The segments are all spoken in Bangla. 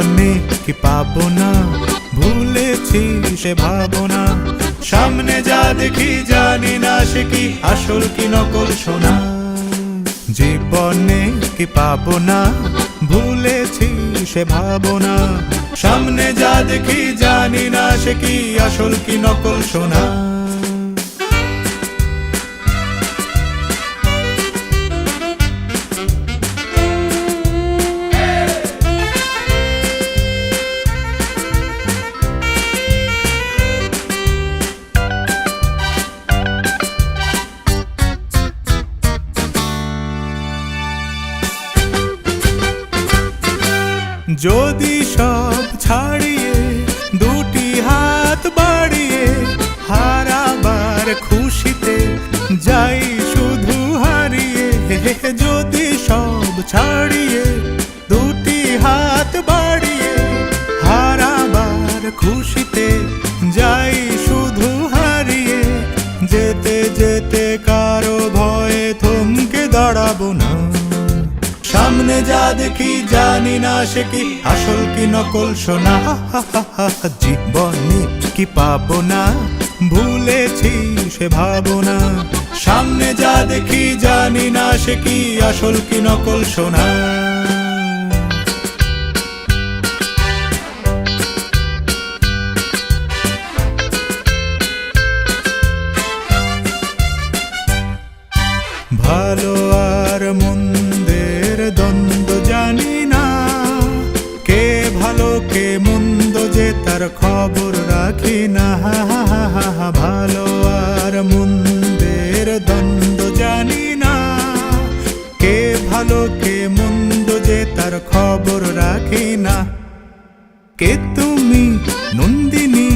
জীবনে কি পাবো না, ভুলেছি সে ভাবনা। সামনে যা দেখি জানি না সে কি আসল কি নকল সোনা। জীবনে কি পাবো না, ভুলেছি সে ভাবনা। সামনে যা দেখি জানি না সে কি আসল কি নকল সোনা। যদি সব ছাড়িয়ে দুটি হাত বাড়িয়ে হারাবার খুশিতে যাই শুধু হারিয়ে। যদি সব ছাড়িয়ে দুটি হাত বাড়িয়ে হারাবার খুশিতে যাই শুধু হারিয়ে। যেতে যেতে কারো ভয়ে থমকে দাঁড়াবো না। সামনে যা দেখি জানি না সে কি আসল কি নকল সোনা। জীবনে কি পাবো না, ভুলেছি সে ভাবনা। সামনে যা দেখি জানি না সে কি আসল কি নকল সোনা। ভালো আর মন্দের দ্বন্দ্ব জানি না, কে ভালো কে মন্দ যে তার খবর রাখি না। ভালো আর মন্দের দ্বন্দ্ব জানি না, কে ভালো কে মন্দ যে তার খবর রাখি না। কে তুমি নন্দিনী,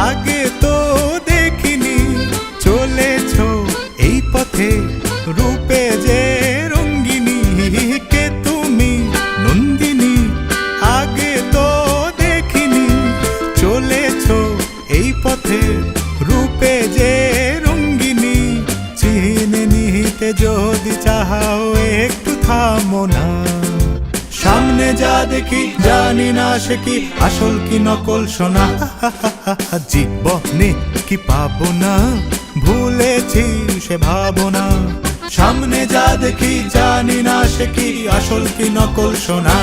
আগে তো দেখিনি, চলেছো এই পথে রূপে যে রঙ্গিনী। কে তুমি নন্দিনী, আগে তো দেখিনি, চলেছো এই পথে রূপে যে রঙ্গিনী। চিনে নিতে যদি চাও একটু থামো না। সামনে যা দেখি জানি না সে কি আসল কি নকল সোনা। জীবনে কি পাবো না, ভুলেছি সে ভাবনা। সামনে যা দেখি জানি না সে কি আসল কি নকল সোনা।